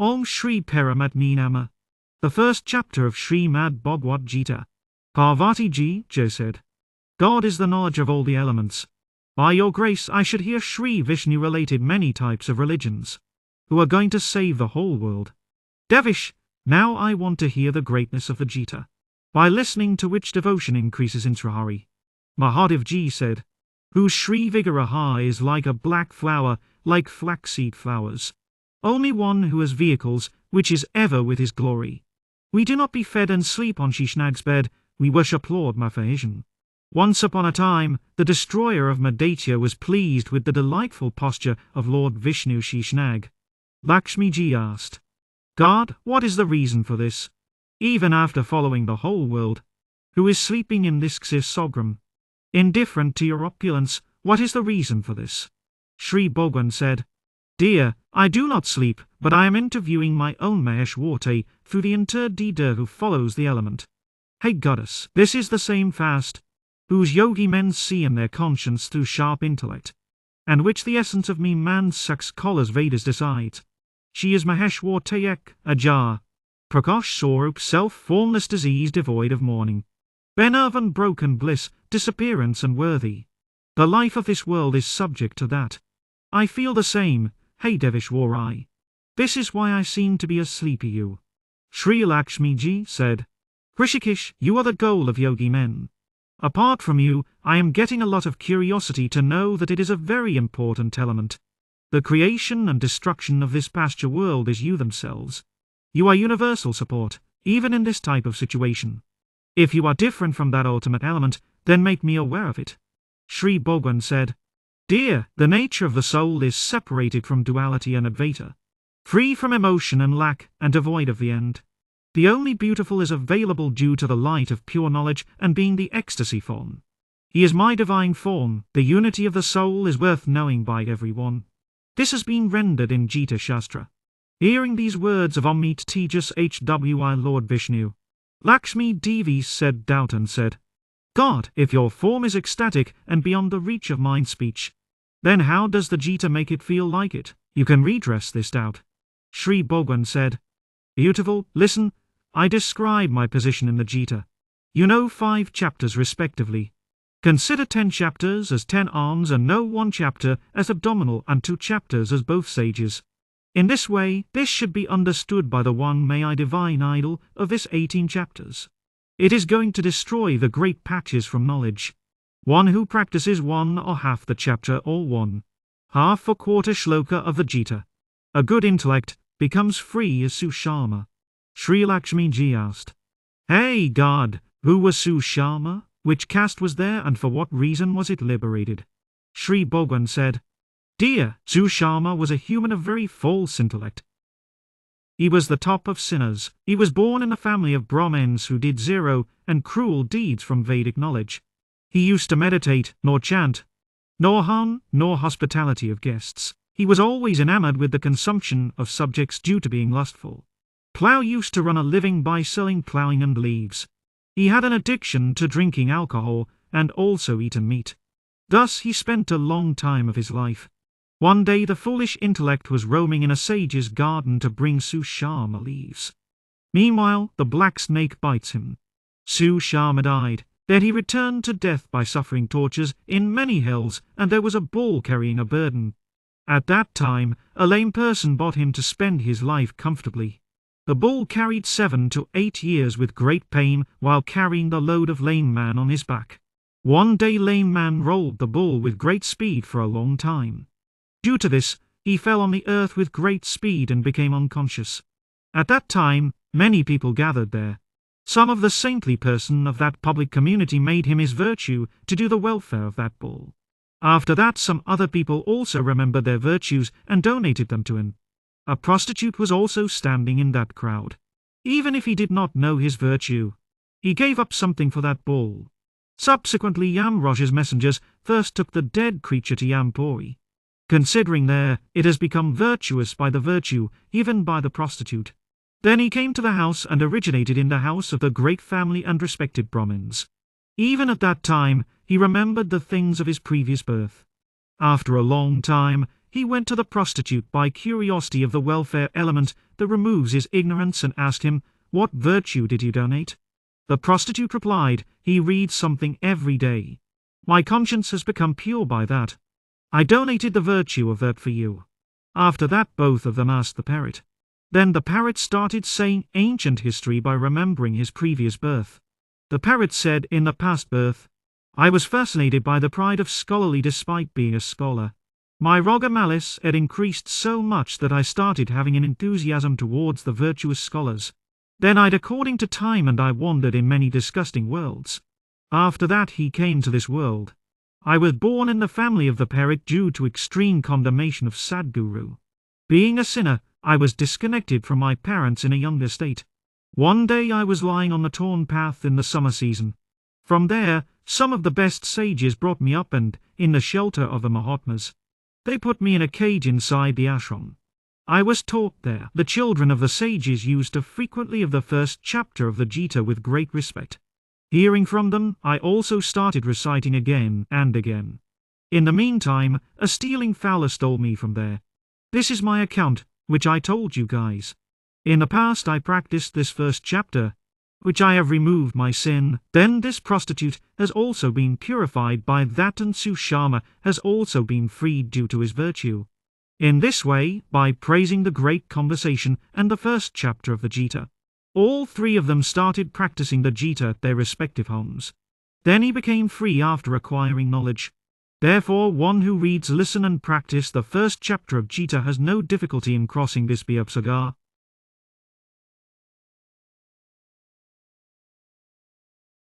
Om Shri Paramatma Nama. The first chapter of Shrimad Bhagavad Gita. Parvati Ji said, God is the knowledge of all the elements. By your grace I should hear Shri Vishnu related many types of religions, who are going to save the whole world. Devish, now I want to hear the greatness of the Gita, by listening to which devotion increases in Srihari. Mahadev Ji said, whose Shri Vigaraha is like a black flower, like flaxseed flowers. Only one who has vehicles, which is ever with his glory. We do not be fed and sleep on Shishnag's bed, we worship Lord Mahavision. Once upon a time, the destroyer of Madaityā was pleased with the delightful posture of Lord Vishnu Shishnag. Lakshmi Ji asked, God, what is the reason for this? Even after following the whole world, who is sleeping in this Kshisogram? Indifferent to your opulence, what is the reason for this? Shri Bhagwan said, Dear, I do not sleep, but I am interviewing my own Maheshwarte through the interred Dida who follows the element. Hey goddess, this is the same fast, whose yogi men see in their conscience through sharp intellect, and which the essence of me man sucks collars Vedas decides. She is Maheshwarte Ek, Ajar, Prakash Swarup, self-formless disease devoid of mourning. Benerve and broken bliss, disappearance and worthy. The life of this world is subject to that. I feel the same, hey Devishwarai. This is why I seem to be a sleepy you. Sri Lakshmi Ji said, Rishikesh, you are the goal of yogi men. Apart from you, I am getting a lot of curiosity to know that it is a very important element. The creation and destruction of this pasture world is you themselves. You are universal support, even in this type of situation. If you are different from that ultimate element, then make me aware of it. Shri Bhagwan said, Dear, the nature of the soul is separated from duality and Advaita, free from emotion and lack, and devoid of the end. The only beautiful is available due to the light of pure knowledge and being the ecstasy form. He is my divine form, the unity of the soul is worth knowing by everyone. This has been rendered in Gita Shastra. Hearing these words of Amit Tejas Hwi Lord Vishnu, Lakshmi Devi said doubt and said, God, if your form is ecstatic and beyond the reach of mind speech, then how does the Gita make it feel like it? You can redress this doubt. Shri Bhagwan said, Beautiful, listen, I describe my position in the Gita. You know 5 chapters respectively. Consider 10 chapters as 10 arms and know 1 chapter as abdominal and 2 chapters as both sages. In this way, this should be understood by the one may I divine idol of this 18 chapters. It is going to destroy the great patches from knowledge. One who practices 1 or half the chapter or 1 half or quarter shloka of the Gita, a good intellect, becomes free as Sushama. Sri Lakshmi Ji asked, Hey God, who was Sushama? Which caste was there and for what reason was it liberated? Shri Bhagwan said, Dear, Sushama was a human of very false intellect. He was the top of sinners. He was born in a family of Brahmins who did 0 and cruel deeds from Vedic knowledge. He used to meditate, nor chant, nor hum, nor hospitality of guests. He was always enamored with the consumption of subjects due to being lustful. Plough used to run a living by selling ploughing and leaves. He had an addiction to drinking alcohol and also eaten meat. Thus he spent a long time of his life. One day the foolish intellect was roaming in a sage's garden to bring Sushama leaves. Meanwhile, the black snake bites him. Sushama died. Then he returned to death by suffering tortures in many hells, and there was a bull carrying a burden. At that time, a lame person bought him to spend his life comfortably. The bull carried 7 to 8 years with great pain while carrying the load of lame man on his back. One day lame man rolled the bull with great speed for a long time. Due to this, he fell on the earth with great speed and became unconscious. At that time, many people gathered there. Some of the saintly person of that public community made him his virtue to do the welfare of that bull. After that some other people also remembered their virtues and donated them to him. A prostitute was also standing in that crowd. Even if he did not know his virtue, he gave up something for that bull. Subsequently Yamraj's messengers first took the dead creature to Yampuri. Considering there, it has become virtuous by the virtue, even by the prostitute. Then he came to the house and originated in the house of the great family and respected Brahmins. Even at that time, he remembered the things of his previous birth. After a long time, he went to the prostitute by curiosity of the welfare element that removes his ignorance and asked him, "What virtue did you donate?" The prostitute replied, "He reads something every day. My conscience has become pure by that. I donated the virtue of that for you." After that both of them asked the parrot. Then the parrot started saying ancient history by remembering his previous birth. The parrot said, "In the past birth, I was fascinated by the pride of scholarly despite being a scholar. My raga malice had increased so much that I started having an enthusiasm towards the virtuous scholars. Then I'd according to time and I wandered in many disgusting worlds. After that he came to this world. I was born in the family of the parrot due to extreme condemnation of Sadguru. Being a sinner, I was disconnected from my parents in a younger state. One day I was lying on the torn path in the summer season. From there, some of the best sages brought me up and, in the shelter of the Mahatmas, they put me in a cage inside the ashram. I was taught there. The children of the sages used to frequently of the first chapter of the Gita with great respect. Hearing from them, I also started reciting again and again. In the meantime, a stealing fowler stole me from there. This is my account, which I told you guys. In the past I practiced this first chapter, which I have removed my sin. Then this prostitute has also been purified by that, and Sushama has also been freed due to his virtue. In this way, by praising the great conversation and the first chapter of the Gita, all three of them started practicing the Gita at their respective homes. Then he became free after acquiring knowledge. Therefore one who reads, listen and practice the first chapter of Gita has no difficulty in crossing this sagar.